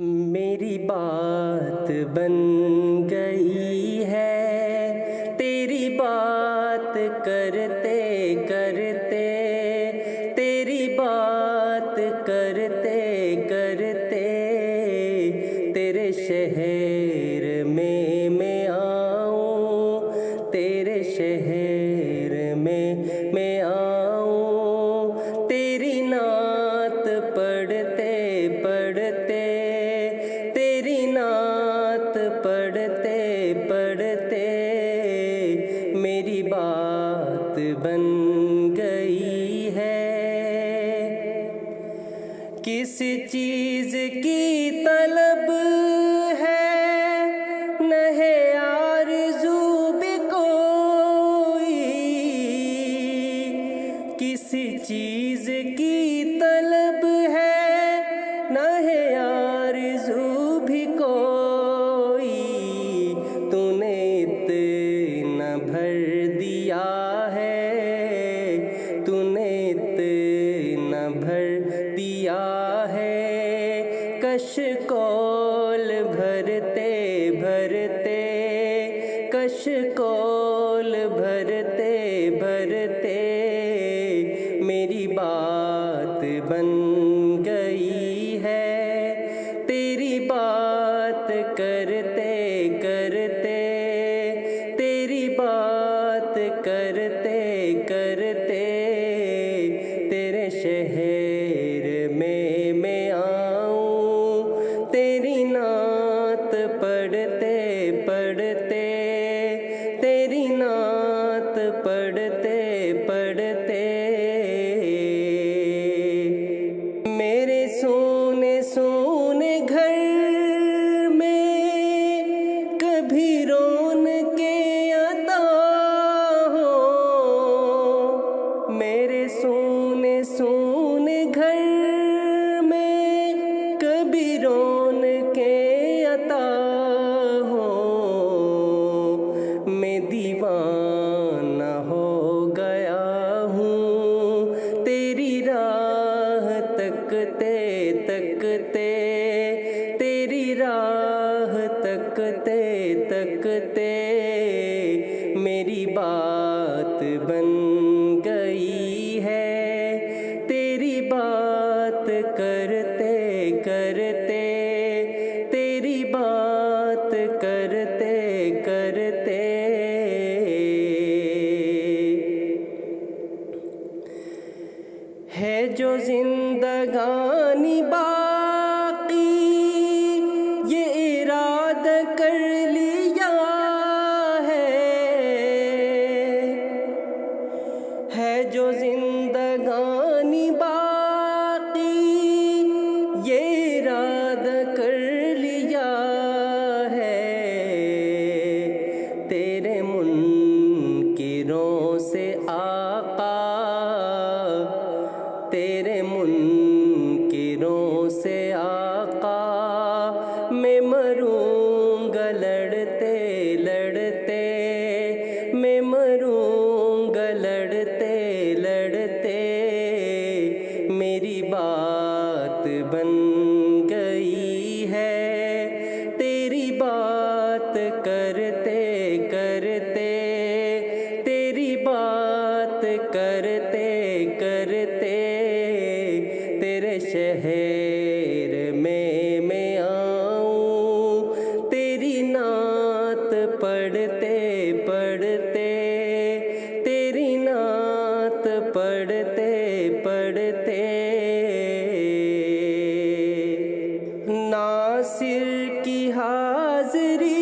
मेरी बात बन गई है तेरी बात करते करते, तेरी बात करते करते। तेरे शहर में मैं आऊँ, तेरे शहर में मैं आऊँ। तेरी नात पढ़ते पढ़ते, तेरी नात पढ़ते पढ़ते। मेरी बात बन गई है। किस चीज़ की तलब है, न है आरज़ू भी कोई। किस चीज़ की तलब है, न है आरज़ू भी कोई। तूने इतना भर दिया है, तूने इतना भर दिया है। कशकोल भरते भरते, कशकोल भरते भरते। मेरी बात बन गई है तेरी बात करते करते, तेरी बात करते करते। तेरे शहर में मैं आऊँ, तेरी नात पढ़ते पढ़ते, तेरी नात पढ़ते पढ़ते। मेरे सोने सोने घर में कभी रौनके अता हो। मेरे सोने सोने घर में कभी रौनके अता हो। मैं दीवाना हो गया हूँ तेरी राह तकते तकते, तेरी राह तकते तकते। मेरी बात बन गई है तेरी बात करते करते, तेरी बात करते करते। है जो जिंदगानी बाकी, ये इरादा कर लिया है जो जिंदगानी बाकी, ये इरादा कर लिया है। तेरे मुनकिरों से आका, तेरे मुनकिरों से आका। मैं मरूंगा लड़ते लड़ते, मैं मरूंगा लड़ते लड़ते। मेरी बात बन गई है तेरी बात करते करते, तेरी बात करते करते। तेरे शहर में मैं आऊँ, तेरी नात पढ़ते पढ़ते, तेरी नात पढ़ते पढ़ते। नासिर की हाज़री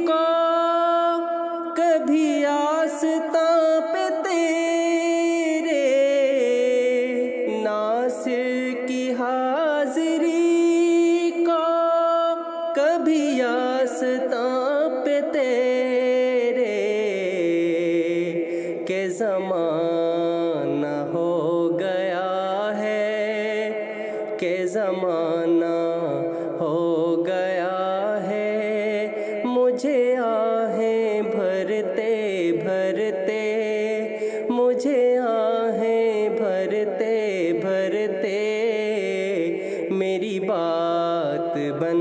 को कभी आस्तां पे तेरे, नासिर की हाज़री को कभी आस्तां पे तेरे। के ज़माना हो गया है, के ज़माना हो बात बन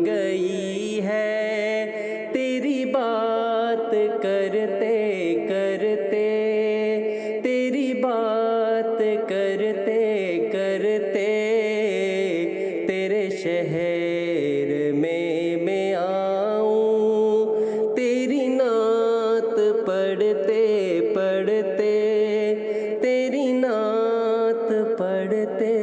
गई है, तेरी बात करते करते, तेरी बात करते करते, तेरे शहर में मैं आऊं, तेरी नात पढ़ते पढ़ते, तेरी नात पढ़ते